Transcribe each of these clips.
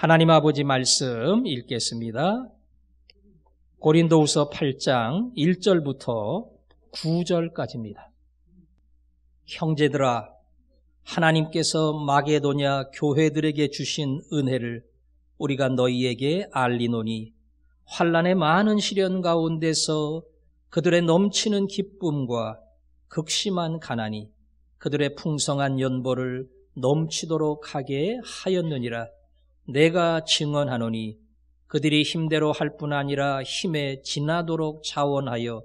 하나님 아버지 말씀 읽겠습니다. 고린도후서 8장 1절부터 9절까지입니다. 형제들아, 하나님께서 마게도냐 교회들에게 주신 은혜를 우리가 너희에게 알리노니 환난의 많은 시련 가운데서 그들의 넘치는 기쁨과 극심한 가난이 그들의 풍성한 연보를 넘치도록 하게 하였느니라. 내가 증언하노니 그들이 힘대로 할 뿐 아니라 힘에 지나도록 자원하여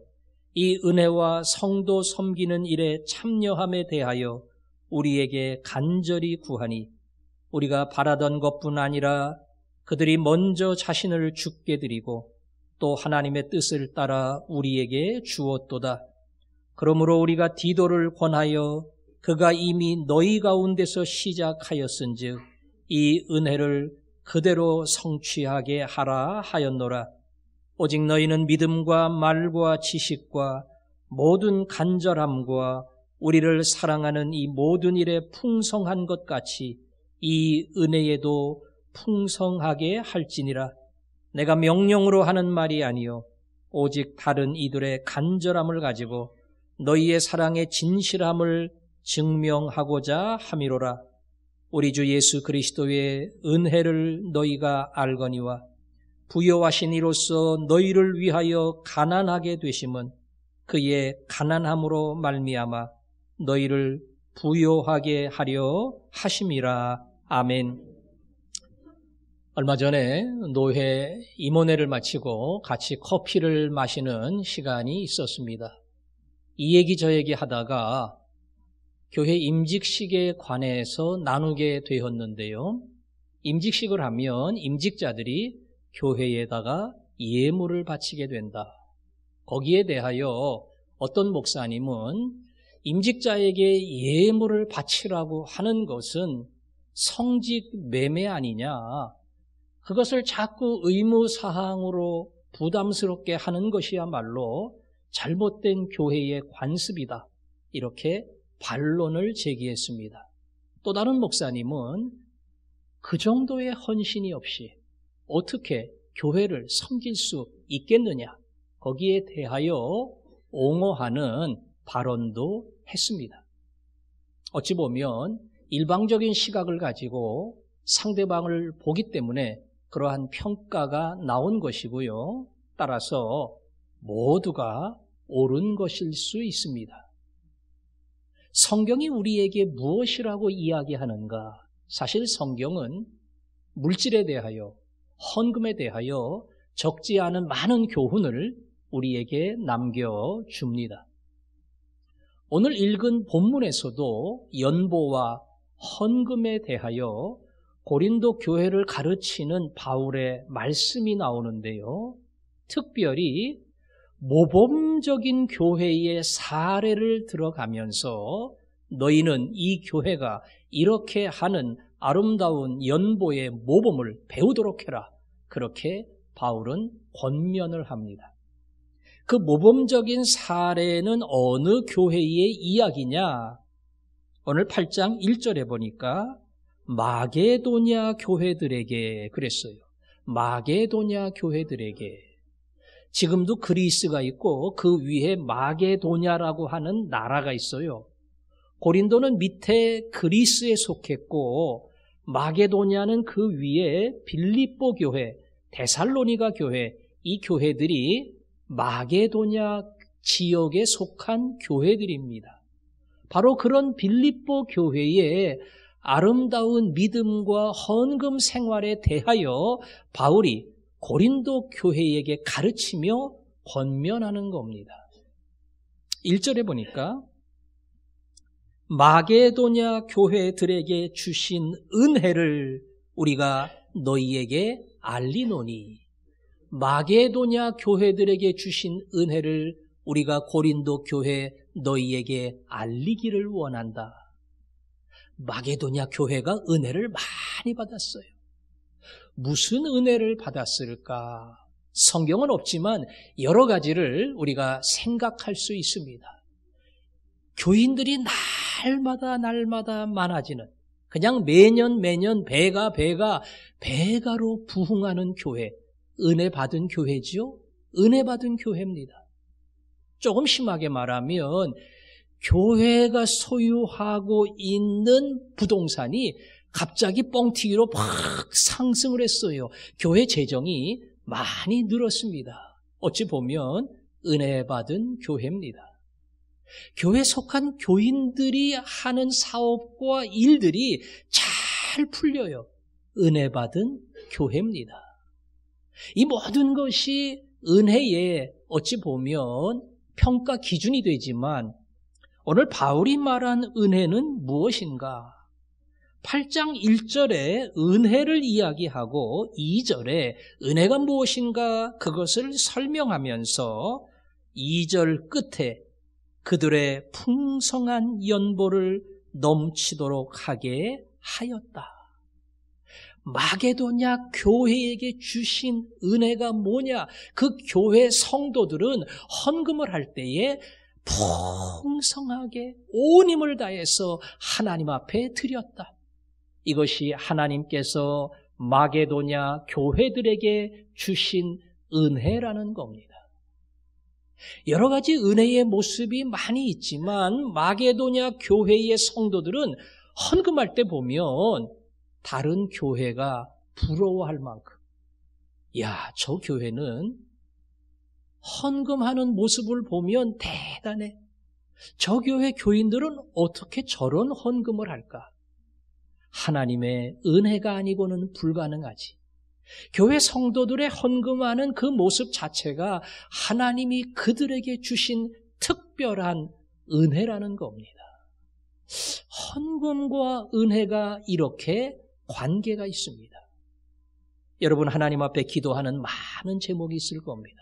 이 은혜와 성도 섬기는 일에 참여함에 대하여 우리에게 간절히 구하니 우리가 바라던 것뿐 아니라 그들이 먼저 자신을 주께 드리고 또 하나님의 뜻을 따라 우리에게 주었도다. 그러므로 우리가 디도를 권하여 그가 이미 너희 가운데서 시작하였은즉 이 은혜를 그대로 성취하게 하라 하였노라. 오직 너희는 믿음과 말과 지식과 모든 간절함과 우리를 사랑하는 이 모든 일에 풍성한 것 같이 이 은혜에도 풍성하게 할지니라. 내가 명령으로 하는 말이 아니요 오직 다른 이들의 간절함을 가지고 너희의 사랑의 진실함을 증명하고자 함이로라. 우리 주 예수 그리스도의 은혜를 너희가 알거니와 부요하신 이로써 너희를 위하여 가난하게 되심은 그의 가난함으로 말미암아 너희를 부요하게 하려 하심이라. 아멘. 얼마 전에 노회 임원회를 마치고 같이 커피를 마시는 시간이 있었습니다. 이 얘기 저 얘기 하다가 교회 임직식에 관해서 나누게 되었는데요. 임직식을 하면 임직자들이 교회에다가 예물을 바치게 된다. 거기에 대하여 어떤 목사님은 임직자에게 예물을 바치라고 하는 것은 성직 매매 아니냐. 그것을 자꾸 의무사항으로 부담스럽게 하는 것이야말로 잘못된 교회의 관습이다. 이렇게 반론을 제기했습니다. 또 다른 목사님은 그 정도의 헌신이 없이 어떻게 교회를 섬길 수 있겠느냐, 거기에 대하여 옹호하는 발언도 했습니다. 어찌 보면 일방적인 시각을 가지고 상대방을 보기 때문에 그러한 평가가 나온 것이고요. 따라서 모두가 옳은 것일 수 있습니다. 성경이 우리에게 무엇이라고 이야기하는가? 사실 성경은 물질에 대하여, 헌금에 대하여 적지 않은 많은 교훈을 우리에게 남겨줍니다. 오늘 읽은 본문에서도 연보와 헌금에 대하여 고린도 교회를 가르치는 바울의 말씀이 나오는데요. 특별히 모범적인 교회의 사례를 들어가면서 너희는 이 교회가 이렇게 하는 아름다운 연보의 모범을 배우도록 해라. 그렇게 바울은 권면을 합니다. 그 모범적인 사례는 어느 교회의 이야기냐? 오늘 8장 1절에 보니까 마게도냐 교회들에게 그랬어요. 마게도냐 교회들에게. 지금도 그리스가 있고 그 위에 마게도냐라고 하는 나라가 있어요. 고린도는 밑에 그리스에 속했고 마게도냐는 그 위에 빌립보 교회, 데살로니가 교회, 이 교회들이 마게도냐 지역에 속한 교회들입니다. 바로 그런 빌립보 교회의 아름다운 믿음과 헌금 생활에 대하여 바울이 고린도 교회에게 가르치며 권면하는 겁니다. 1절에 보니까 마게도냐 교회들에게 주신 은혜를 우리가 너희에게 알리노니, 마게도냐 교회들에게 주신 은혜를 우리가 고린도 교회 너희에게 알리기를 원한다. 마게도냐 교회가 은혜를 많이 받았어요. 무슨 은혜를 받았을까? 성경은 없지만 여러 가지를 우리가 생각할 수 있습니다. 교인들이 날마다 많아지는, 그냥 매년 배가로 부흥하는 교회, 은혜 받은 교회지요? 은혜 받은 교회입니다. 조금 심하게 말하면 교회가 소유하고 있는 부동산이 갑자기 뻥튀기로 막 상승을 했어요. 교회 재정이 많이 늘었습니다. 어찌 보면 은혜 받은 교회입니다. 교회에 속한 교인들이 하는 사업과 일들이 잘 풀려요. 은혜 받은 교회입니다. 이 모든 것이 은혜의 어찌 보면 평가 기준이 되지만 오늘 바울이 말한 은혜는 무엇인가? 8장 1절에 은혜를 이야기하고 2절에 은혜가 무엇인가 그것을 설명하면서 2절 끝에 그들의 풍성한 연보를 넘치도록 하게 하였다. 마게도냐 교회에게 주신 은혜가 뭐냐? 그 교회 성도들은 헌금을 할 때에 풍성하게 온 힘을 다해서 하나님 앞에 드렸다. 이것이 하나님께서 마게도냐 교회들에게 주신 은혜라는 겁니다. 여러 가지 은혜의 모습이 많이 있지만 마게도냐 교회의 성도들은 헌금할 때 보면 다른 교회가 부러워할 만큼 야, 저 교회는 헌금하는 모습을 보면 대단해. 저 교회 교인들은 어떻게 저런 헌금을 할까? 하나님의 은혜가 아니고는 불가능하지. 교회 성도들의 헌금하는 그 모습 자체가 하나님이 그들에게 주신 특별한 은혜라는 겁니다. 헌금과 은혜가 이렇게 관계가 있습니다. 여러분 하나님 앞에 기도하는 많은 제목이 있을 겁니다.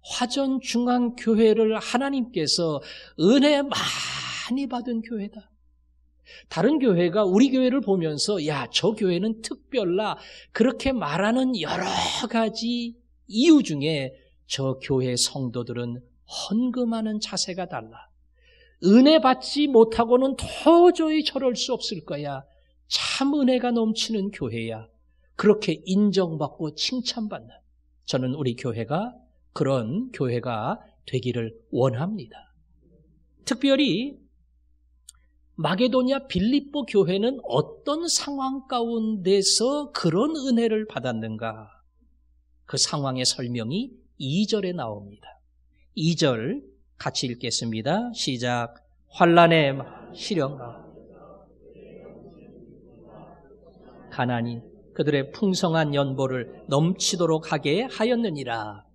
화전중앙교회를 하나님께서 은혜 많이 받은 교회다. 다른 교회가 우리 교회를 보면서 야, 저 교회는 특별라 그렇게 말하는 여러 가지 이유 중에 저 교회 성도들은 헌금하는 자세가 달라. 은혜 받지 못하고는 도저히 저럴 수 없을 거야. 참 은혜가 넘치는 교회야. 그렇게 인정받고 칭찬받는 저는 우리 교회가 그런 교회가 되기를 원합니다. 특별히 마게도냐 빌립보 교회는 어떤 상황 가운데서 그런 은혜를 받았는가? 그 상황의 설명이 2절에 나옵니다. 2절 같이 읽겠습니다. 시작. 환난의 시련 가난이 그들의 풍성한 연보를 넘치도록 하게 하였느니라.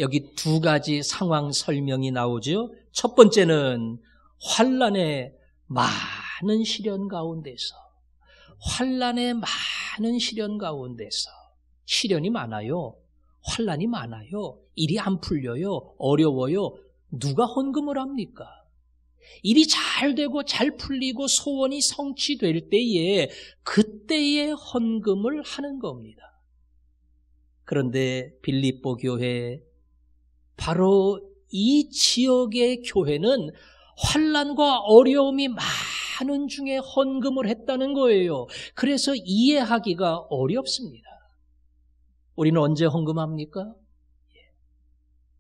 여기 두 가지 상황 설명이 나오죠. 첫 번째는 환난의 많은 시련 가운데서 시련이 많아요. 환난이 많아요. 일이 안 풀려요. 어려워요. 누가 헌금을 합니까? 일이 잘 되고 잘 풀리고 소원이 성취될 때에 그때에 헌금을 하는 겁니다. 그런데 빌립보 교회 바로 이 지역의 교회는 환난과 어려움이 많은 중에 헌금을 했다는 거예요. 그래서 이해하기가 어렵습니다. 우리는 언제 헌금합니까?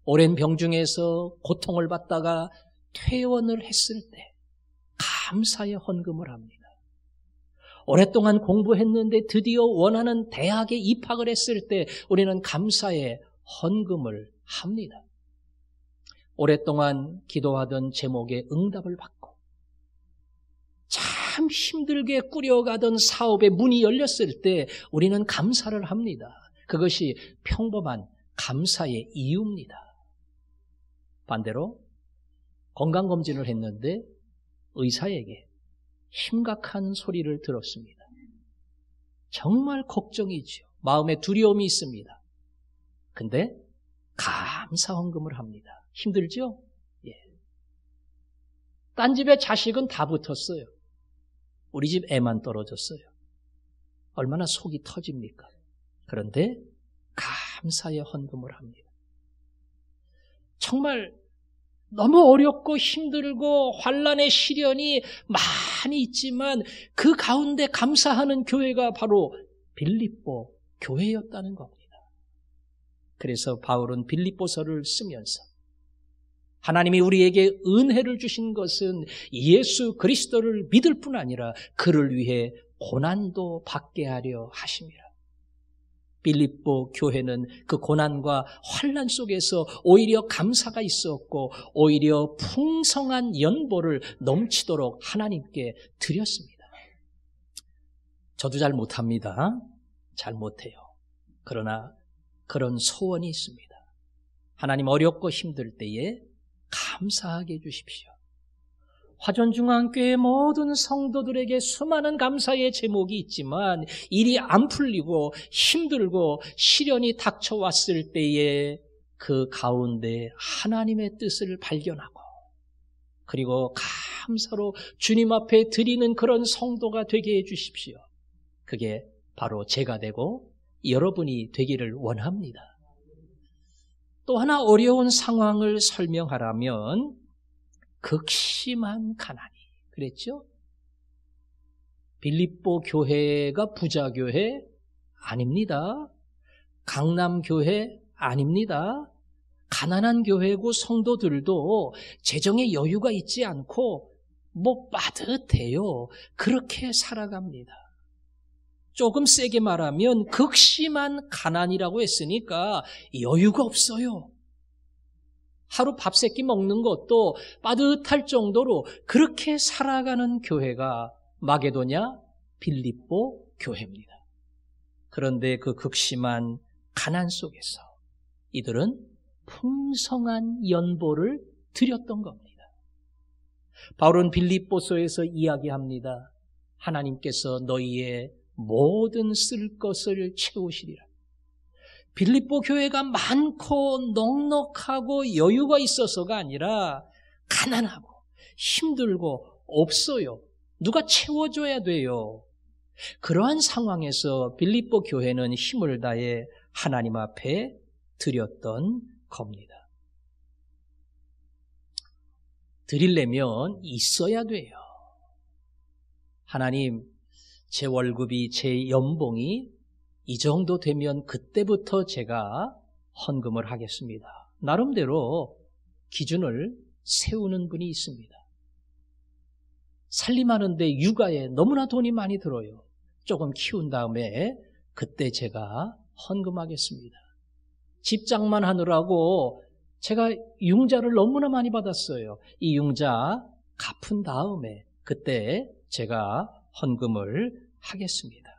오랜 병중에서 고통을 받다가 퇴원을 했을 때 감사의 헌금을 합니다. 오랫동안 공부했는데 드디어 원하는 대학에 입학을 했을 때 우리는 감사의 헌금을 합니다. 오랫동안 기도하던 제목에 응답을 받고 참 힘들게 꾸려가던 사업의 문이 열렸을 때 우리는 감사를 합니다. 그것이 평범한 감사의 이유입니다. 반대로 건강검진을 했는데 의사에게 심각한 소리를 들었습니다. 정말 걱정이죠. 마음에 두려움이 있습니다. 근데 감사 헌금을 합니다. 힘들죠? 예. 딴 집에 자식은 다 붙었어요. 우리 집 애만 떨어졌어요. 얼마나 속이 터집니까? 그런데 감사의 헌금을 합니다. 정말 너무 어렵고 힘들고 환난의 시련이 많이 있지만 그 가운데 감사하는 교회가 바로 빌립보 교회였다는 겁니다. 그래서 바울은 빌립보서를 쓰면서 하나님이 우리에게 은혜를 주신 것은 예수 그리스도를 믿을 뿐 아니라 그를 위해 고난도 받게 하려 하심이라. 빌립보 교회는 그 고난과 환난 속에서 오히려 감사가 있었고 오히려 풍성한 연보를 넘치도록 하나님께 드렸습니다. 저도 잘 못합니다. 잘 못해요. 그러나 그런 소원이 있습니다. 하나님 어렵고 힘들 때에 감사하게 해주십시오. 화전중앙교회 모든 성도들에게 수많은 감사의 제목이 있지만 일이 안 풀리고 힘들고 시련이 닥쳐왔을 때에 그 가운데 하나님의 뜻을 발견하고 그리고 감사로 주님 앞에 드리는 그런 성도가 되게 해주십시오. 그게 바로 제가 되고 여러분이 되기를 원합니다. 또 하나 어려운 상황을 설명하라면 극심한 가난이 그랬죠? 빌립보 교회가 부자교회 아닙니다. 강남교회 아닙니다. 가난한 교회고 성도들도 재정에 여유가 있지 않고 빠듯해요. 그렇게 살아갑니다. 조금 세게 말하면 극심한 가난이라고 했으니까 여유가 없어요. 하루 밥 세 끼 먹는 것도 빠듯할 정도로 그렇게 살아가는 교회가 마게도냐 빌립보 교회입니다. 그런데 그 극심한 가난 속에서 이들은 풍성한 연보를 드렸던 겁니다. 바울은 빌립보서에서 이야기합니다. 하나님께서 너희의 모든 쓸 것을 채우시리라. 빌립보 교회가 많고 넉넉하고 여유가 있어서가 아니라 가난하고 힘들고 없어요. 누가 채워줘야 돼요. 그러한 상황에서 빌립보 교회는 힘을 다해 하나님 앞에 드렸던 겁니다. 드리려면 있어야 돼요. 하나님, 제 월급이, 제 연봉이 이 정도 되면 그때부터 제가 헌금을 하겠습니다. 나름대로 기준을 세우는 분이 있습니다. 살림하는데 육아에 너무나 돈이 많이 들어요. 조금 키운 다음에 그때 제가 헌금하겠습니다. 집장만 하느라고 제가 융자를 너무나 많이 받았어요. 이 융자 갚은 다음에 그때 제가 헌금을 하겠습니다.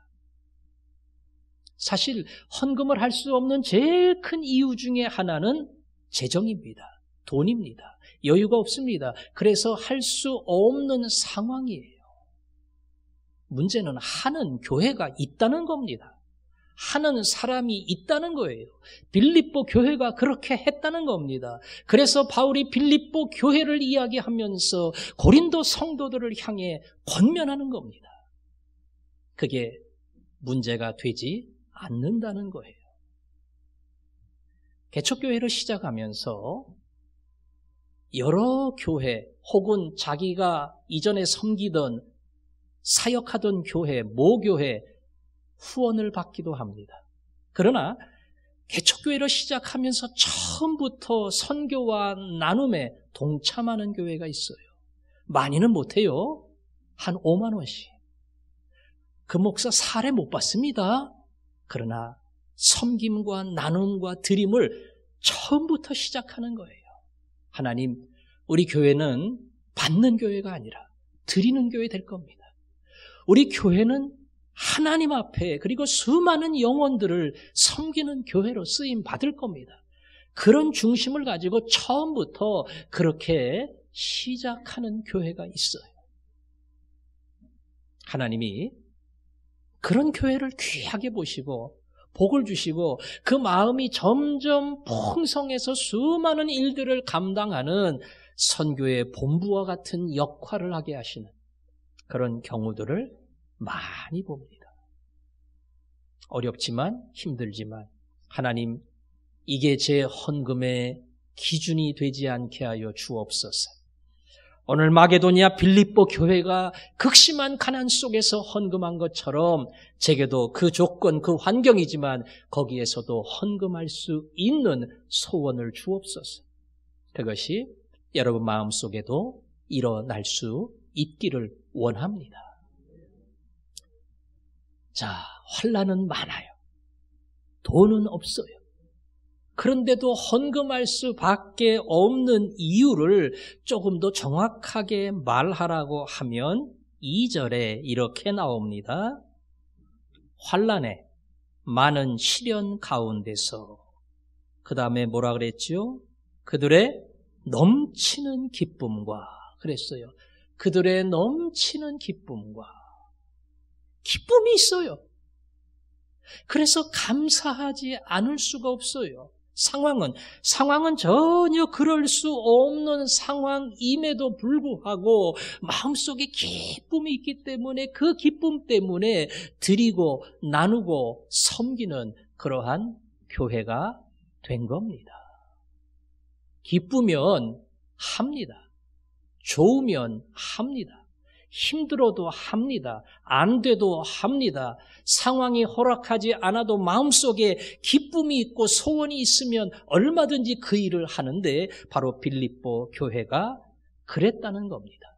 사실 헌금을 할 수 없는 제일 큰 이유 중에 하나는 재정입니다. 돈입니다. 여유가 없습니다. 그래서 할 수 없는 상황이에요. 문제는 하는 교회가 있다는 겁니다. 하는 사람이 있다는 거예요. 빌립보 교회가 그렇게 했다는 겁니다. 그래서 바울이 빌립보 교회를 이야기하면서 고린도 성도들을 향해 권면하는 겁니다. 그게 문제가 되지 않는다는 거예요. 개척교회를 시작하면서 여러 교회 혹은 자기가 이전에 섬기던 사역하던 교회, 모교회 후원을 받기도 합니다. 그러나 개척교회를 시작하면서 처음부터 선교와 나눔에 동참하는 교회가 있어요. 많이는 못해요. 한 5만 원씩. 그 목사 사례 못 받습니다. 그러나 섬김과 나눔과 드림을 처음부터 시작하는 거예요. 하나님, 우리 교회는 받는 교회가 아니라 드리는 교회 될 겁니다. 우리 교회는 하나님 앞에 그리고 수많은 영혼들을 섬기는 교회로 쓰임 받을 겁니다. 그런 중심을 가지고 처음부터 그렇게 시작하는 교회가 있어요. 하나님이 그런 교회를 귀하게 보시고 복을 주시고 그 마음이 점점 풍성해서 수많은 일들을 감당하는 선교의 본부와 같은 역할을 하게 하시는 그런 경우들을 많이 봅니다. 어렵지만 힘들지만 하나님, 이게 제 헌금의 기준이 되지 않게 하여 주옵소서. 오늘 마게도니아 빌립보 교회가 극심한 가난 속에서 헌금한 것처럼 제게도 그 조건, 그 환경이지만 거기에서도 헌금할 수 있는 소원을 주옵소서. 그것이 여러분 마음속에도 일어날 수 있기를 원합니다. 자, 환난은 많아요. 돈은 없어요. 그런데도 헌금할 수밖에 없는 이유를 조금 더 정확하게 말하라고 하면 2절에 이렇게 나옵니다. 환난에 많은 시련 가운데서, 그 다음에 뭐라 그랬죠? 그들의 넘치는 기쁨과, 그랬어요. 그들의 넘치는 기쁨과, 기쁨이 있어요. 그래서 감사하지 않을 수가 없어요. 상황은 전혀 그럴 수 없는 상황임에도 불구하고 마음속에 기쁨이 있기 때문에 그 기쁨 때문에 드리고 나누고 섬기는 그러한 교회가 된 겁니다. 기쁘면 합니다. 좋으면 합니다. 힘들어도 합니다. 안 돼도 합니다. 상황이 허락하지 않아도 마음속에 기쁨이 있고 소원이 있으면 얼마든지 그 일을 하는데 바로 빌립보 교회가 그랬다는 겁니다.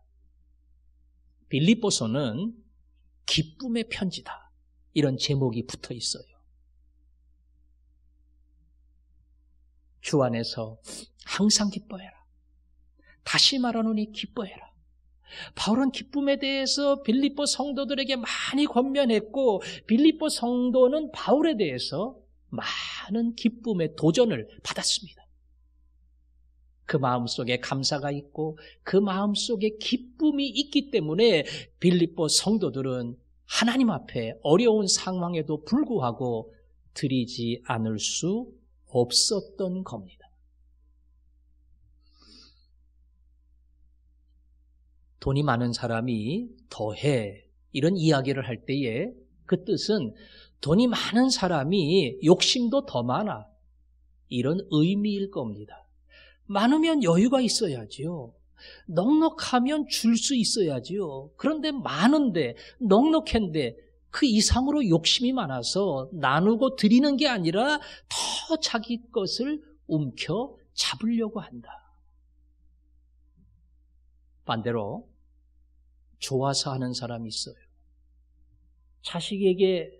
빌립보서는 기쁨의 편지다. 이런 제목이 붙어 있어요. 주 안에서 항상 기뻐해라. 다시 말하노니 기뻐해라. 바울은 기쁨에 대해서 빌립보 성도들에게 많이 권면했고 빌립보 성도는 바울에 대해서 많은 기쁨의 도전을 받았습니다. 그 마음속에 감사가 있고 그 마음속에 기쁨이 있기 때문에 빌립보 성도들은 하나님 앞에 어려운 상황에도 불구하고 드리지 않을 수 없었던 겁니다. 돈이 많은 사람이 더해 이런 이야기를 할 때에 그 뜻은 돈이 많은 사람이 욕심도 더 많아 이런 의미일 겁니다. 많으면 여유가 있어야지요. 넉넉하면 줄 수 있어야지요. 그런데 많은데 넉넉한데 그 이상으로 욕심이 많아서 나누고 드리는 게 아니라 더 자기 것을 움켜 잡으려고 한다. 반대로 좋아서 하는 사람이 있어요. 자식에게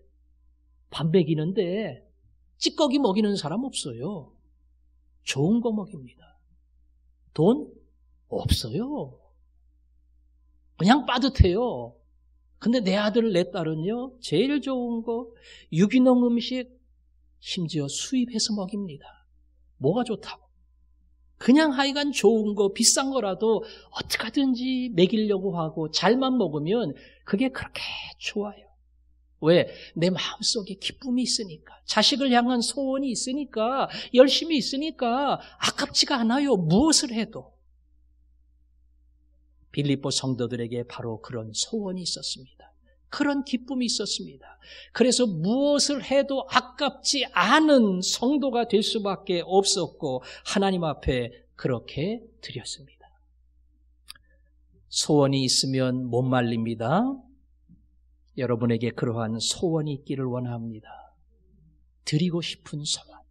밥 먹이는데 찌꺼기 먹이는 사람 없어요. 좋은 거 먹입니다. 돈 없어요. 그냥 빠듯해요. 근데 내 아들, 내 딸은요, 제일 좋은 거 유기농 음식 심지어 수입해서 먹입니다. 뭐가 좋다고? 그냥 하여간 좋은 거, 비싼 거라도 어떻게든지 먹이려고 하고 잘만 먹으면 그게 그렇게 좋아요. 왜? 내 마음속에 기쁨이 있으니까, 자식을 향한 소원이 있으니까, 열심히 있으니까 아깝지가 않아요. 무엇을 해도. 빌립보 성도들에게 바로 그런 소원이 있었습니다. 그런 기쁨이 있었습니다. 그래서 무엇을 해도 아깝지 않은 성도가 될 수밖에 없었고 하나님 앞에 그렇게 드렸습니다. 소원이 있으면 못 말립니다. 여러분에게 그러한 소원이 있기를 원합니다. 드리고 싶은 소원,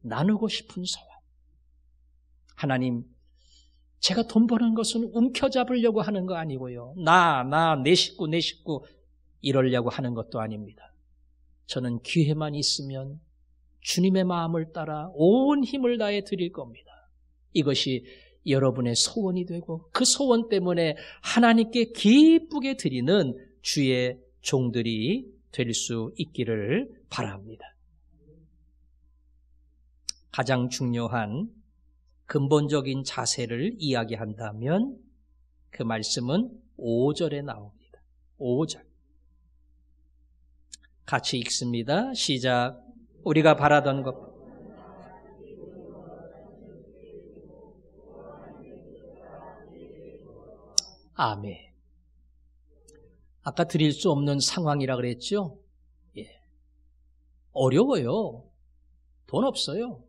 나누고 싶은 소원. 하나님, 제가 돈 버는 것은 움켜잡으려고 하는 거 아니고요. 내 식구 이러려고 하는 것도 아닙니다. 저는 기회만 있으면 주님의 마음을 따라 온 힘을 다해 드릴 겁니다. 이것이 여러분의 소원이 되고 그 소원 때문에 하나님께 기쁘게 드리는 주의 종들이 될 수 있기를 바랍니다. 가장 중요한 근본적인 자세를 이야기한다면 그 말씀은 5절에 나옵니다. 5절. 같이 읽습니다. 시작. 우리가 바라던 것. 아멘. 아까 드릴 수 없는 상황이라 그랬죠? 예. 어려워요. 돈 없어요.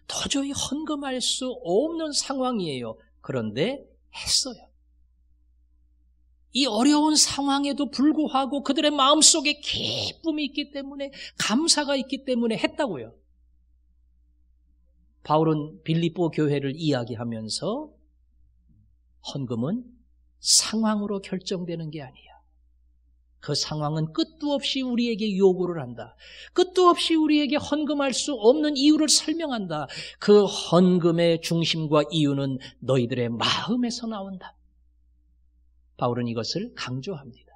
도저히 헌금할 수 없는 상황이에요. 그런데 했어요. 이 어려운 상황에도 불구하고 그들의 마음속에 기쁨이 있기 때문에, 감사가 있기 때문에 했다고요. 바울은 빌립보 교회를 이야기하면서 헌금은 상황으로 결정되는 게 아니야. 그 상황은 끝도 없이 우리에게 요구를 한다. 끝도 없이 우리에게 헌금할 수 없는 이유를 설명한다. 그 헌금의 중심과 이유는 너희들의 마음에서 나온다. 바울은 이것을 강조합니다.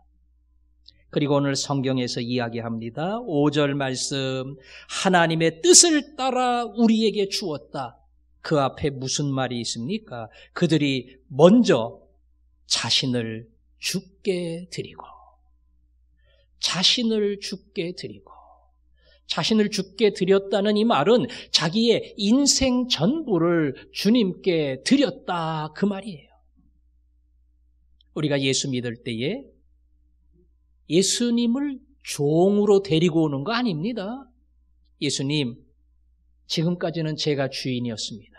그리고 오늘 성경에서 이야기합니다. 5절 말씀, 하나님의 뜻을 따라 우리에게 주었다. 그 앞에 무슨 말이 있습니까? 그들이 먼저 자신을 죽게 드리고, 자신을 죽게 드리고, 자신을 죽게 드렸다는 이 말은 자기의 인생 전부를 주님께 드렸다, 그 말이에요. 우리가 예수 믿을 때에 예수님을 종으로 데리고 오는 거 아닙니다. 예수님, 지금까지는 제가 주인이었습니다.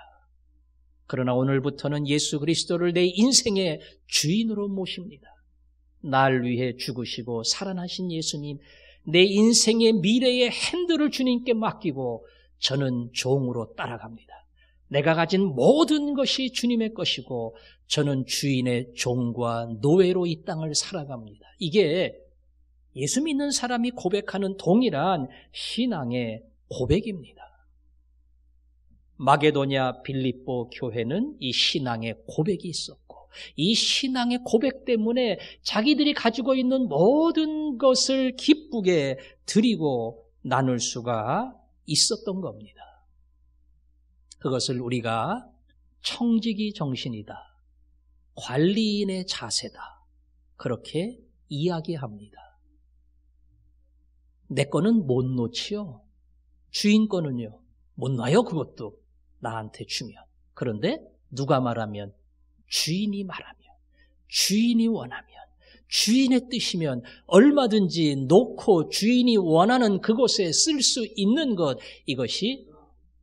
그러나 오늘부터는 예수 그리스도를 내 인생의 주인으로 모십니다. 날 위해 죽으시고 살아나신 예수님, 내 인생의 미래의 핸들을 주님께 맡기고 저는 종으로 따라갑니다. 내가 가진 모든 것이 주님의 것이고 저는 주인의 종과 노예로 이 땅을 살아갑니다. 이게 예수 믿는 사람이 고백하는 동일한 신앙의 고백입니다. 마게도냐 빌립보 교회는 이 신앙의 고백이 있었고, 이 신앙의 고백 때문에 자기들이 가지고 있는 모든 것을 기쁘게 드리고 나눌 수가 있었던 겁니다. 그것을 우리가 청지기 정신이다, 관리인의 자세다, 그렇게 이야기합니다. 내 거는 못 놓지요. 주인 거는요, 못 놔요. 그것도 나한테 주면. 그런데 누가 말하면, 주인이 말하면, 주인이 원하면, 주인의 뜻이면 얼마든지 놓고 주인이 원하는 그곳에 쓸 수 있는 것, 이것이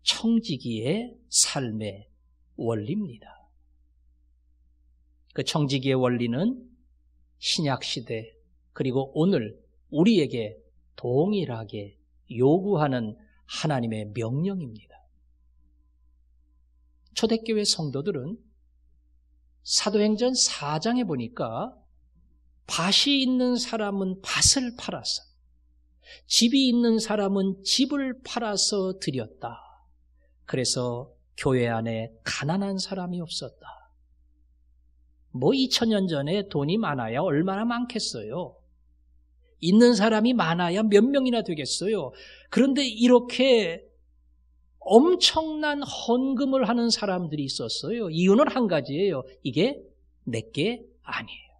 청지기의 삶의 원리입니다. 그 청지기의 원리는 신약시대 그리고 오늘 우리에게 동일하게 요구하는 하나님의 명령입니다. 초대교회 성도들은 사도행전 4장에 보니까 밭이 있는 사람은 밭을 팔아서, 집이 있는 사람은 집을 팔아서 드렸다. 그래서 교회 안에 가난한 사람이 없었다. 뭐 2000년 전에 돈이 많아야 얼마나 많겠어요. 있는 사람이 많아야 몇 명이나 되겠어요. 그런데 이렇게 엄청난 헌금을 하는 사람들이 있었어요. 이유는 한 가지예요. 이게 내게 아니에요.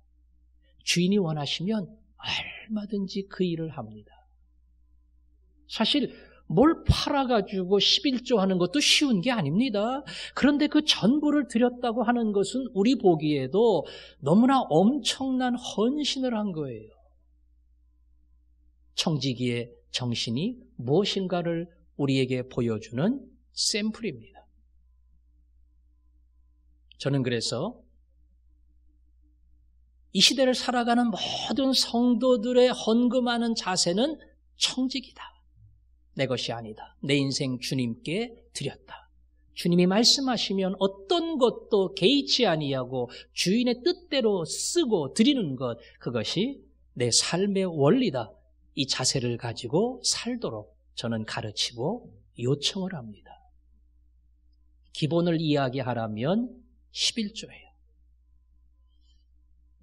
주인이 원하시면 얼마든지 그 일을 합니다. 사실 뭘 팔아가지고 11조 하는 것도 쉬운 게 아닙니다. 그런데 그 전부를 드렸다고 하는 것은 우리 보기에도 너무나 엄청난 헌신을 한 거예요. 청지기의 정신이 무엇인가를 우리에게 보여주는 샘플입니다. 저는 그래서 이 시대를 살아가는 모든 성도들의 헌금하는 자세는 청지기다. 내 것이 아니다. 내 인생 주님께 드렸다. 주님이 말씀하시면 어떤 것도 개의치 아니하고 주인의 뜻대로 쓰고 드리는 것, 그것이 내 삶의 원리다. 이 자세를 가지고 살도록 저는 가르치고 요청을 합니다. 기본을 이야기하라면 11조예요.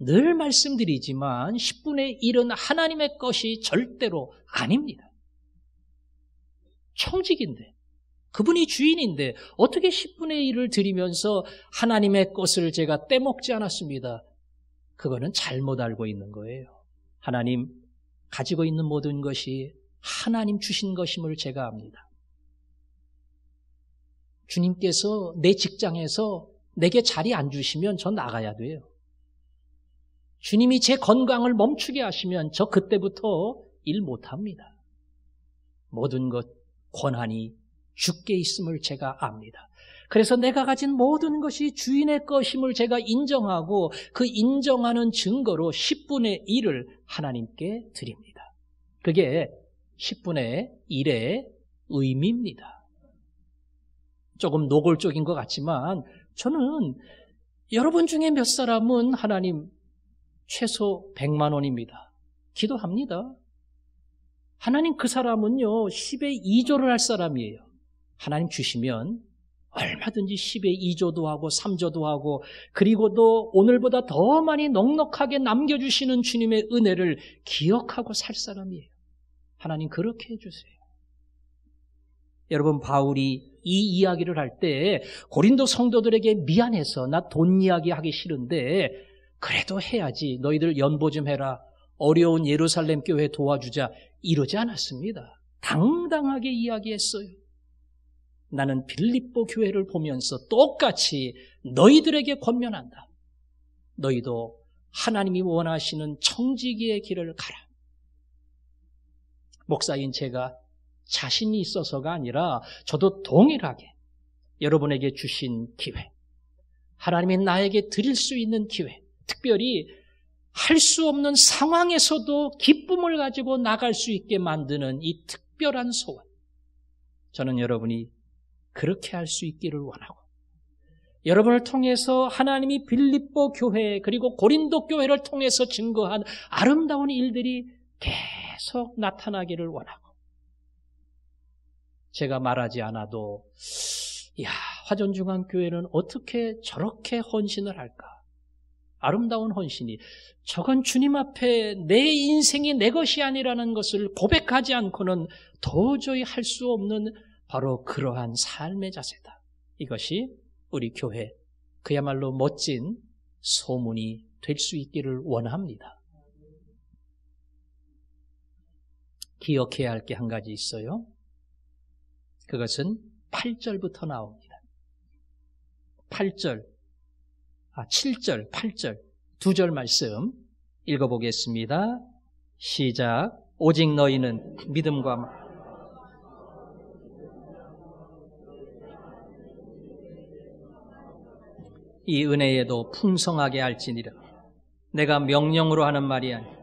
늘 말씀드리지만 10분의 1은 하나님의 것이 절대로 아닙니다. 청직인데, 그분이 주인인데 어떻게 10분의 1을 드리면서 하나님의 것을 제가 떼먹지 않았습니다. 그거는 잘못 알고 있는 거예요. 하나님 가지고 있는 모든 것이 하나님 주신 것임을 제가 압니다. 주님께서 내 직장에서 내게 자리 안 주시면 저 나가야 돼요. 주님이 제 건강을 멈추게 하시면 저 그때부터 일 못합니다. 모든 것 권한이 주께 있음을 제가 압니다. 그래서 내가 가진 모든 것이 주인의 것임을 제가 인정하고 그 인정하는 증거로 10분의 1을 하나님께 드립니다. 그게 10분의 1의 의미입니다. 조금 노골적인 것 같지만 저는 여러분 중에 몇 사람은 하나님 최소 100만 원입니다. 기도합니다. 하나님 그 사람은요 10의 2조를 할 사람이에요. 하나님 주시면 얼마든지 10의 2조도 하고 3조도 하고 그리고 또 오늘보다 더 많이 넉넉하게 남겨주시는 주님의 은혜를 기억하고 살 사람이에요. 하나님 그렇게 해주세요. 여러분 바울이 이 이야기를 할 때 고린도 성도들에게 미안해서 나 돈 이야기 하기 싫은데 그래도 해야지 너희들 연보 좀 해라 어려운 예루살렘 교회 도와주자 이러지 않았습니다. 당당하게 이야기했어요. 나는 빌립보 교회를 보면서 똑같이 너희들에게 권면한다. 너희도 하나님이 원하시는 청지기의 길을 가라. 목사인 제가 자신이 있어서가 아니라 저도 동일하게 여러분에게 주신 기회, 하나님이 나에게 드릴 수 있는 기회, 특별히 할 수 없는 상황에서도 기쁨을 가지고 나갈 수 있게 만드는 이 특별한 소원, 저는 여러분이 그렇게 할 수 있기를 원하고 여러분을 통해서 하나님이 빌립보 교회 그리고 고린도 교회를 통해서 증거한 아름다운 일들이 계속 나타나기를 원하고 제가 말하지 않아도 야 화전중앙교회는 어떻게 저렇게 헌신을 할까? 아름다운 헌신이 저건 주님 앞에 내 인생이 내 것이 아니라는 것을 고백하지 않고는 도저히 할 수 없는 바로 그러한 삶의 자세다. 이것이 우리 교회 그야말로 멋진 소문이 될 수 있기를 원합니다. 기억해야 할 게 한 가지 있어요. 그것은 8절부터 나옵니다. 7절, 8절, 두 절 말씀 읽어보겠습니다. 시작. 오직 너희는 믿음과 이 은혜에도 풍성하게 알지니라. 내가 명령으로 하는 말이 아니라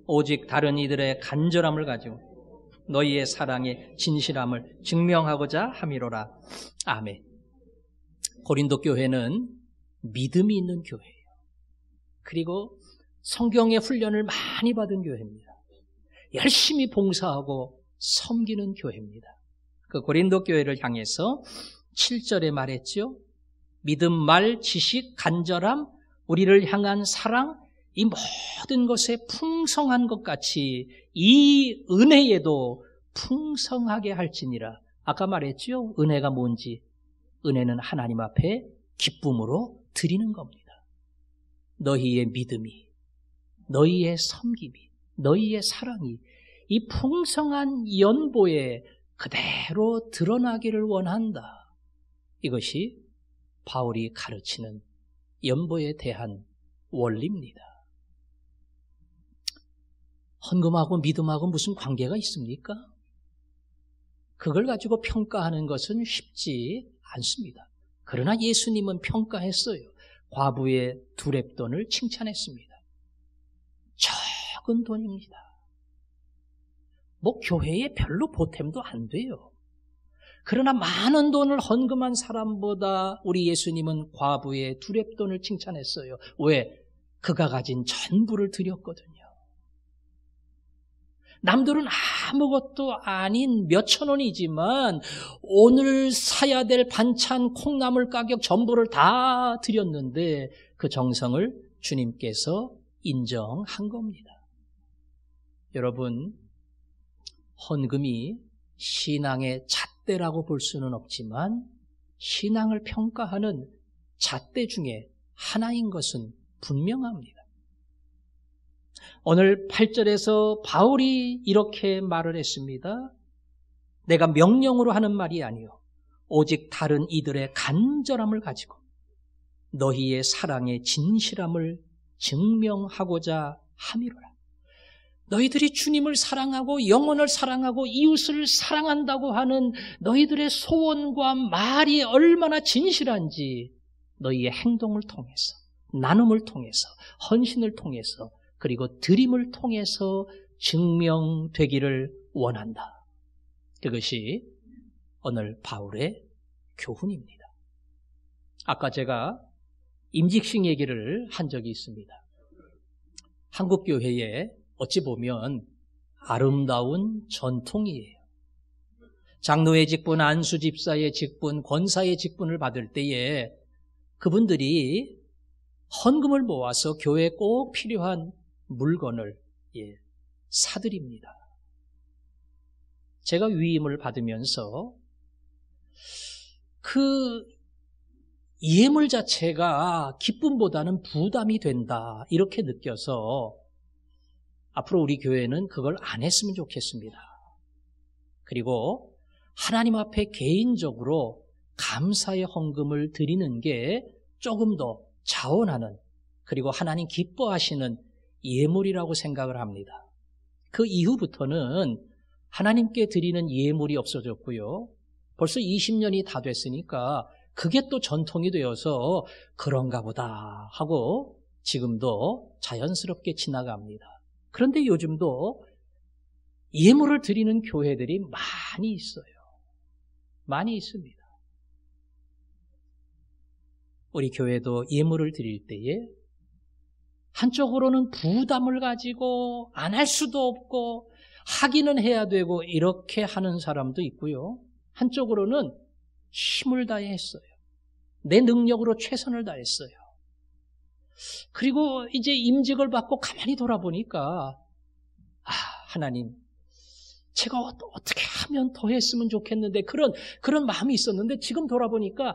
오직 다른 이들의 간절함을 가지고 너희의 사랑의 진실함을 증명하고자 함이로라. 아멘. 고린도 교회는 믿음이 있는 교회예요. 그리고 성경의 훈련을 많이 받은 교회입니다. 열심히 봉사하고 섬기는 교회입니다. 그 고린도 교회를 향해서 7절에 말했죠. 믿음, 말, 지식, 간절함, 우리를 향한 사랑, 이 모든 것에 풍성한 것 같이 이 은혜에도 풍성하게 할지니라. 아까 말했죠? 은혜가 뭔지. 은혜는 하나님 앞에 기쁨으로 드리는 겁니다. 너희의 믿음이, 너희의 섬김이, 너희의 사랑이 이 풍성한 연보에 그대로 드러나기를 원한다. 이것이 바울이 가르치는 연보에 대한 원리입니다. 헌금하고 믿음하고 무슨 관계가 있습니까? 그걸 가지고 평가하는 것은 쉽지 않습니다. 그러나 예수님은 평가했어요. 과부의 두렙돈을 칭찬했습니다. 적은 돈입니다. 뭐 교회에 별로 보탬도 안 돼요. 그러나 많은 돈을 헌금한 사람보다 우리 예수님은 과부의 두렙돈을 칭찬했어요. 왜? 그가 가진 전부를 드렸거든요. 남들은 아무것도 아닌 몇천 원이지만 오늘 사야 될 반찬, 콩나물 가격 전부를 다 드렸는데 그 정성을 주님께서 인정한 겁니다. 여러분, 헌금이 신앙의 잣대라고 볼 수는 없지만 신앙을 평가하는 잣대 중에 하나인 것은 분명합니다. 오늘 8절에서 바울이 이렇게 말을 했습니다. 내가 명령으로 하는 말이 아니요 오직 다른 이들의 간절함을 가지고 너희의 사랑의 진실함을 증명하고자 함이로라. 너희들이 주님을 사랑하고 영혼을 사랑하고 이웃을 사랑한다고 하는 너희들의 소원과 말이 얼마나 진실한지 너희의 행동을 통해서, 나눔을 통해서, 헌신을 통해서, 그리고 드림을 통해서 증명되기를 원한다. 그것이 오늘 바울의 교훈입니다. 아까 제가 임직식 얘기를 한 적이 있습니다. 한국교회에 어찌 보면 아름다운 전통이에요. 장로의 직분, 안수 집사의 직분, 권사의 직분을 받을 때에 그분들이 헌금을 모아서 교회에 꼭 필요한 물건을 사드립니다. 제가 위임을 받으면서 그 예물 자체가 기쁨보다는 부담이 된다, 이렇게 느껴서 앞으로 우리 교회는 그걸 안 했으면 좋겠습니다. 그리고 하나님 앞에 개인적으로 감사의 헌금을 드리는 게 조금 더 자원하는, 그리고 하나님 기뻐하시는 예물이라고 생각을 합니다. 그 이후부터는 하나님께 드리는 예물이 없어졌고요. 벌써 20년이 다 됐으니까 그게 또 전통이 되어서 그런가 보다 하고 지금도 자연스럽게 지나갑니다. 그런데 요즘도 예물을 드리는 교회들이 많이 있어요. 많이 있습니다. 우리 교회도 예물을 드릴 때에 한쪽으로는 부담을 가지고 안 할 수도 없고 하기는 해야 되고 이렇게 하는 사람도 있고요. 한쪽으로는 힘을 다해 했어요. 내 능력으로 최선을 다했어요. 그리고 이제 임직을 받고 가만히 돌아보니까 하나님, 제가 어떻게 하면 더 했으면 좋겠는데 그런 마음이 있었는데 지금 돌아보니까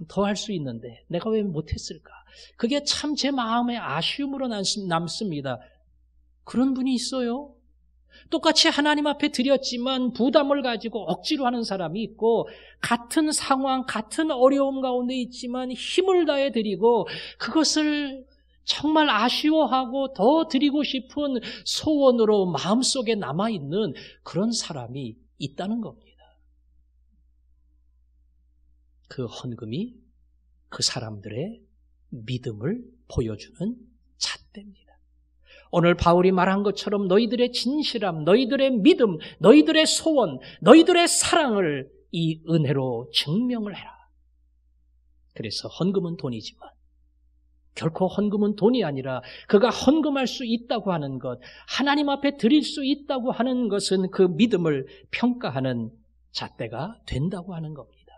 더 할 수 있는데 내가 왜 못했을까? 그게 참 제 마음에 아쉬움으로 남습니다. 그런 분이 있어요. 똑같이 하나님 앞에 드렸지만 부담을 가지고 억지로 하는 사람이 있고, 같은 상황, 같은 어려움 가운데 있지만 힘을 다해 드리고 그것을 정말 아쉬워하고 더 드리고 싶은 소원으로 마음속에 남아있는 그런 사람이 있다는 겁니다. 그 헌금이 그 사람들의 믿음을 보여주는 잣대입니다. 오늘 바울이 말한 것처럼 너희들의 진실함, 너희들의 믿음, 너희들의 소원, 너희들의 사랑을 이 은혜로 증명을 해라. 그래서 헌금은 돈이지만 결코 헌금은 돈이 아니라 그가 헌금할 수 있다고 하는 것, 하나님 앞에 드릴 수 있다고 하는 것은 그 믿음을 평가하는 잣대가 된다고 하는 겁니다.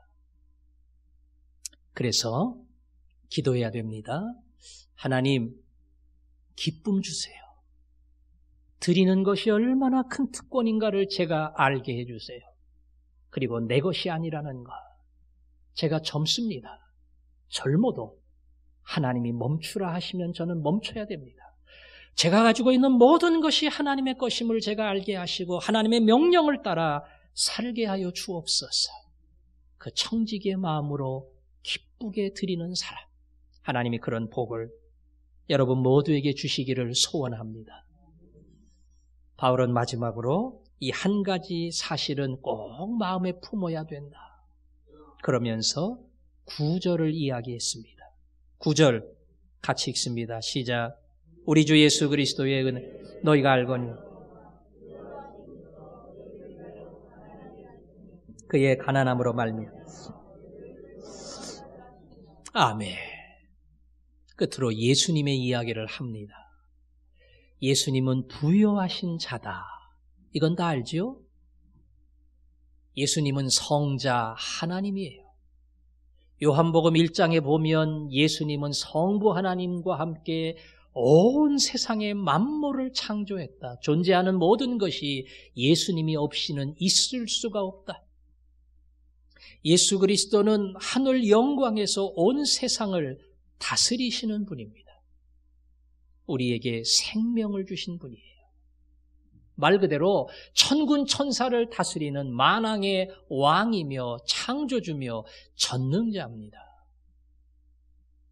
그래서 기도해야 됩니다. 하나님, 기쁨 주세요. 드리는 것이 얼마나 큰 특권인가를 제가 알게 해주세요. 그리고 내 것이 아니라는 것, 제가 젊습니다. 젊어도 하나님이 멈추라 하시면 저는 멈춰야 됩니다. 제가 가지고 있는 모든 것이 하나님의 것임을 제가 알게 하시고 하나님의 명령을 따라 살게 하여 주옵소서. 그 청지기의 마음으로 기쁘게 드리는 사람, 하나님이 그런 복을 여러분 모두에게 주시기를 소원합니다. 바울은 마지막으로 이 한 가지 사실은 꼭 마음에 품어야 된다. 그러면서 9절을 이야기했습니다. 9절 같이 읽습니다. 시작. 우리 주 예수 그리스도의 은혜 너희가 알거니 그의 가난함으로 말미암아. 아멘. 끝으로 예수님의 이야기를 합니다. 예수님은 부여하신 자다. 이건 다 알지요? 예수님은 성자 하나님이에요. 요한복음 1장에 보면 예수님은 성부 하나님과 함께 온 세상의 만물을 창조했다. 존재하는 모든 것이 예수님이 없이는 있을 수가 없다. 예수 그리스도는 하늘 영광에서 온 세상을 다스리시는 분입니다. 우리에게 생명을 주신 분이에요. 말 그대로 천군 천사를 다스리는 만왕의 왕이며 창조주며 전능자입니다.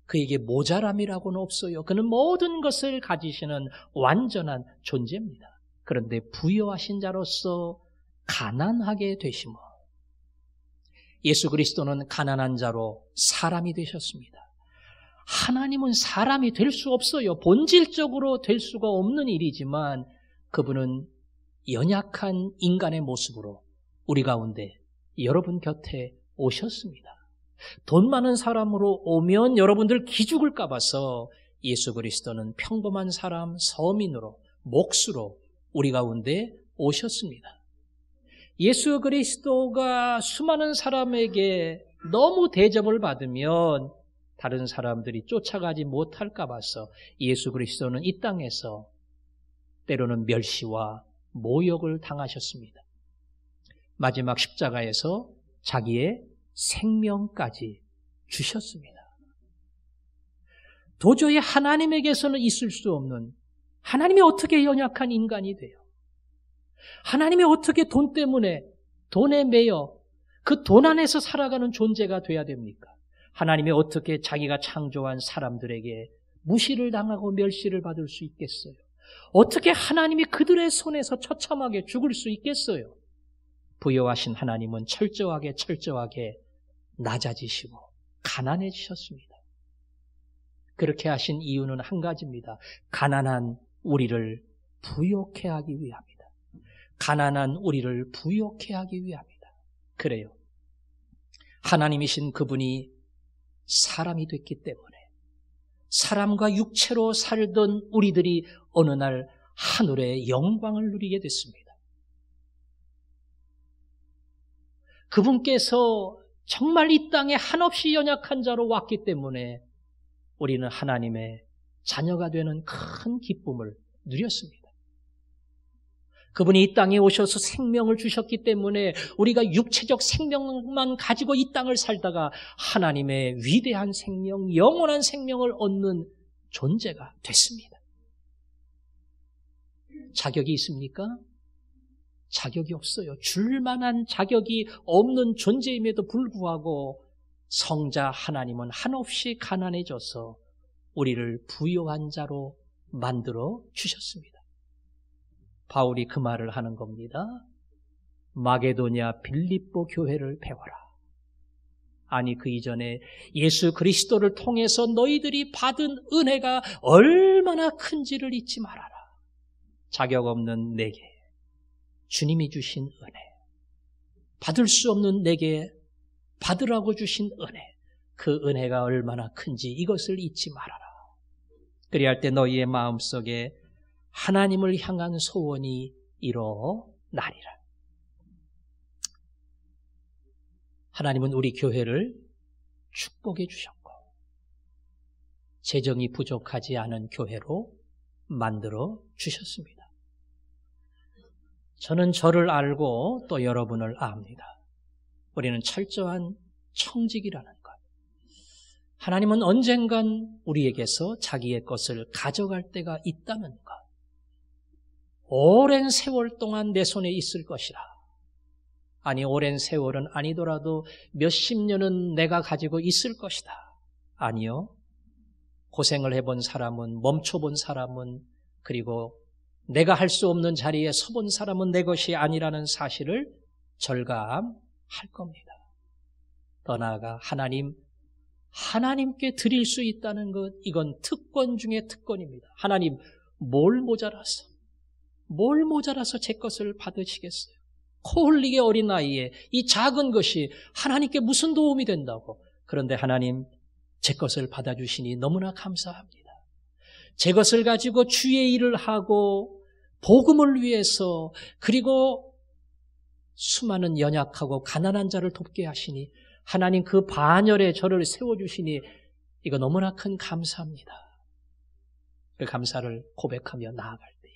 그에게 모자람이라고는 없어요. 그는 모든 것을 가지시는 완전한 존재입니다. 그런데 부여하신 자로서 가난하게 되시며 예수 그리스도는 가난한 자로 사람이 되셨습니다. 하나님은 사람이 될 수 없어요. 본질적으로 될 수가 없는 일이지만 그분은 연약한 인간의 모습으로 우리 가운데 여러분 곁에 오셨습니다. 돈 많은 사람으로 오면 여러분들 기죽을까 봐서 예수 그리스도는 평범한 사람, 서민으로, 몫으로 우리 가운데 오셨습니다. 예수 그리스도가 수많은 사람에게 너무 대접을 받으면 다른 사람들이 쫓아가지 못할까 봐서 예수 그리스도는 이 땅에서 때로는 멸시와 모욕을 당하셨습니다. 마지막 십자가에서 자기의 생명까지 주셨습니다. 도저히 하나님에게서는 있을 수 없는, 하나님이 어떻게 연약한 인간이 돼요? 하나님이 어떻게 돈 때문에, 돈에 매여 그 돈 안에서 살아가는 존재가 돼야 됩니까? 하나님이 어떻게 자기가 창조한 사람들에게 무시를 당하고 멸시를 받을 수 있겠어요? 어떻게 하나님이 그들의 손에서 처참하게 죽을 수 있겠어요? 부여하신 하나님은 철저하게 낮아지시고 가난해지셨습니다. 그렇게 하신 이유는 한 가지입니다. 가난한 우리를 부욕해 하기 위함이다. 가난한 우리를 부욕해 하기 위함이다. 그래요. 하나님이신 그분이 사람이 됐기 때문에 사람과 육체로 살던 우리들이 어느 날 하늘의 영광을 누리게 됐습니다. 그분께서 정말 이 땅에 한없이 연약한 자로 왔기 때문에 우리는 하나님의 자녀가 되는 큰 기쁨을 누렸습니다. 그분이 이 땅에 오셔서 생명을 주셨기 때문에 우리가 육체적 생명만 가지고 이 땅을 살다가 하나님의 위대한 생명, 영원한 생명을 얻는 존재가 됐습니다. 자격이 있습니까? 자격이 없어요. 줄만한 자격이 없는 존재임에도 불구하고 성자 하나님은 한없이 가난해져서 우리를 부요한 자로 만들어 주셨습니다. 바울이 그 말을 하는 겁니다. 마게도냐 빌립보 교회를 배워라. 아니 그 이전에 예수 그리스도를 통해서 너희들이 받은 은혜가 얼마나 큰지를 잊지 말아라. 자격 없는 내게 주님이 주신 은혜, 받을 수 없는 내게 받으라고 주신 은혜, 그 은혜가 얼마나 큰지 이것을 잊지 말아라. 그리할 때 너희의 마음속에 하나님을 향한 소원이 일어나리라. 하나님은 우리 교회를 축복해 주셨고 재정이 부족하지 않은 교회로 만들어 주셨습니다. 저는 저를 알고 또 여러분을 압니다. 우리는 철저한 청직이라는 것. 하나님은 언젠간 우리에게서 자기의 것을 가져갈 때가 있다는 것. 오랜 세월 동안 내 손에 있을 것이라. 아니 오랜 세월은 아니더라도 몇십 년은 내가 가지고 있을 것이다. 아니요. 고생을 해본 사람은, 멈춰본 사람은, 그리고 내가 할 수 없는 자리에 서본 사람은 내 것이 아니라는 사실을 절감할 겁니다. 더 나아가 하나님께 드릴 수 있다는 것, 이건 특권 중에 특권입니다. 하나님, 뭘 모자라서 제 것을 받으시겠어요? 코 흘리게 어린 나이에 이 작은 것이 하나님께 무슨 도움이 된다고. 그런데 하나님, 제 것을 받아주시니 너무나 감사합니다. 제 것을 가지고 주의 일을 하고 복음을 위해서, 그리고 수많은 연약하고 가난한 자를 돕게 하시니 하나님 그 반열에 저를 세워주시니 이거 너무나 큰 감사합니다. 그 감사를 고백하며 나아갈 때에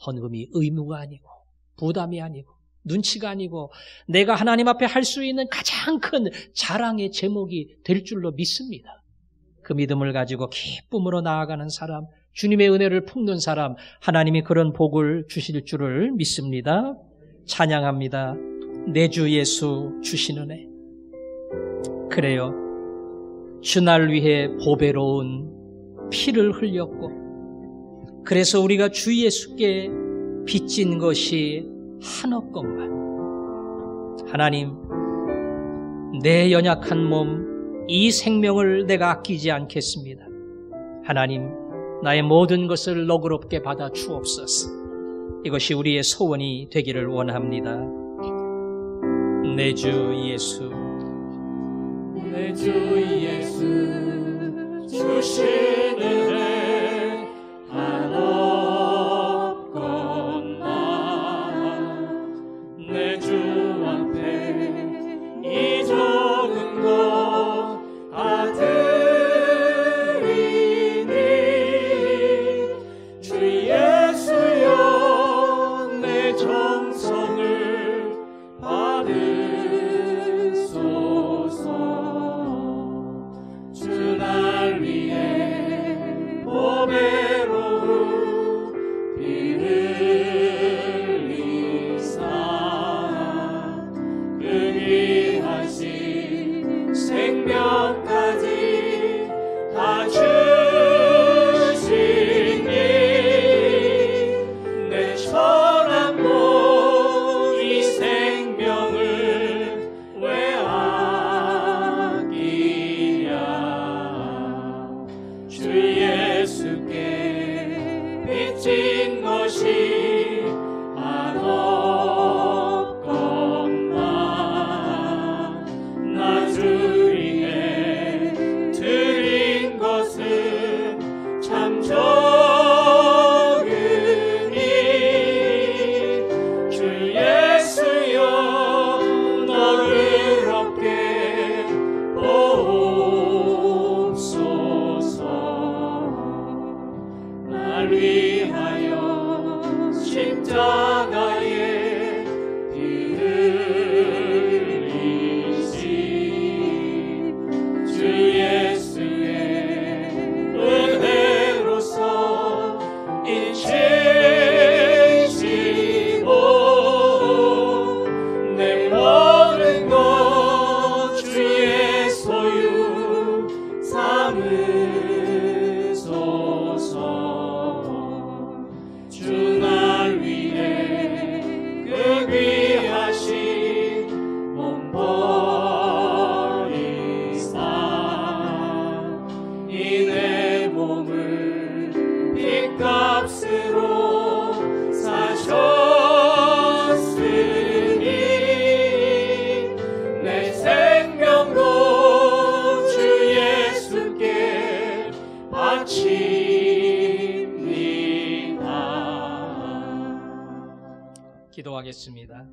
헌금이 의무가 아니고 부담이 아니고 눈치가 아니고 내가 하나님 앞에 할 수 있는 가장 큰 자랑의 제목이 될 줄로 믿습니다. 그 믿음을 가지고 기쁨으로 나아가는 사람, 주님의 은혜를 품는 사람, 하나님이 그런 복을 주실 줄을 믿습니다. 찬양합니다. 내 주 예수 주신 은혜. 그래요. 주날 위해 보배로운 피를 흘렸고 그래서 우리가 주 예수께 빚진 것이 한억 것만. 하나님, 내 연약한 몸, 이 생명을 내가 아끼지 않겠습니다. 하나님, 나의 모든 것을 너그럽게 받아 주옵소서. 이것이 우리의 소원이 되기를 원합니다. 내 주 예수, 내 주 예수, 주시는 애 한억 것만 내 주 앞에 이 적은 것 아드리니 주 예수여 내 정성을 받으소서. 주 날 위해 보배로운 피를 흘리사 의리하신 생명까지 다 주시니 내 천한 몸 이 생명을 왜 아끼랴. 주 예수께 빚진 것이 한억 것만 나 주 위해 드린 것은 참 적으니 주 예수여 너그럽게 보옵소서. 날 위하여 십자가에 피 흘리신 주 예수의 은혜로서 인치시고 내 모든 것 주의 소유 삼으소서. 주 날 위해 그 귀하신 몸 버리사 이 내 몸을 핏값으로 사셨으니 내 생명도 주 예수께 바칩니다. 기도하겠습니다.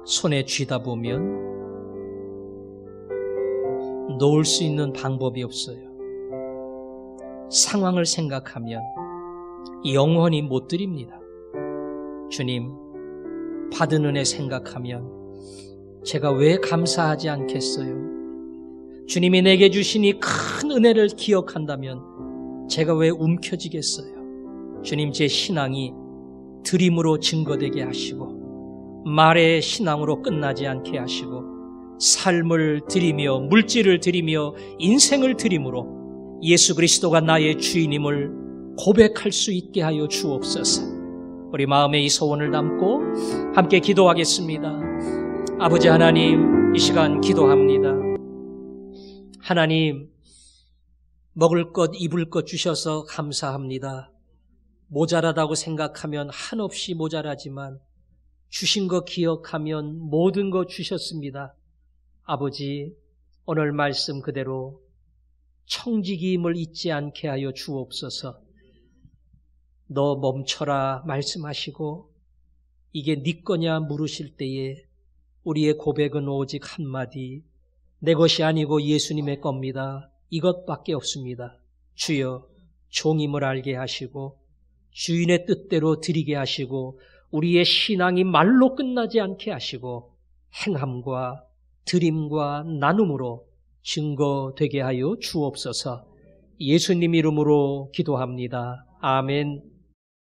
손에 쥐다 보면 놓을 수 있는 방법이 없어요. 상황을 생각하면 영원히 못 드립니다. 주님, 받은 은혜 생각하면 제가 왜 감사하지 않겠어요? 주님이 내게 주신 이 큰 은혜를 기억한다면 제가 왜 움켜쥐겠어요? 주님, 제 신앙이 드림으로 증거되게 하시고 말의 신앙으로 끝나지 않게 하시고 삶을 드리며 물질을 드리며 인생을 드림으로 예수 그리스도가 나의 주인임을 고백할 수 있게 하여 주옵소서. 우리 마음에 이 소원을 담고 함께 기도하겠습니다. 아버지 하나님, 이 시간 기도합니다. 하나님, 먹을 것 입을 것 주셔서 감사합니다. 모자라다고 생각하면 한없이 모자라지만 주신 것 기억하면 모든 것 주셨습니다. 아버지, 오늘 말씀 그대로 청지기임을 잊지 않게 하여 주옵소서. 너 멈춰라 말씀하시고 이게 네 거냐 물으실 때에 우리의 고백은 오직 한마디, 내 것이 아니고 예수님의 겁니다. 이것밖에 없습니다. 주여, 종임을 알게 하시고 주인의 뜻대로 드리게 하시고 우리의 신앙이 말로 끝나지 않게 하시고 행함과 드림과 나눔으로 증거되게 하여 주옵소서. 예수님 이름으로 기도합니다. 아멘.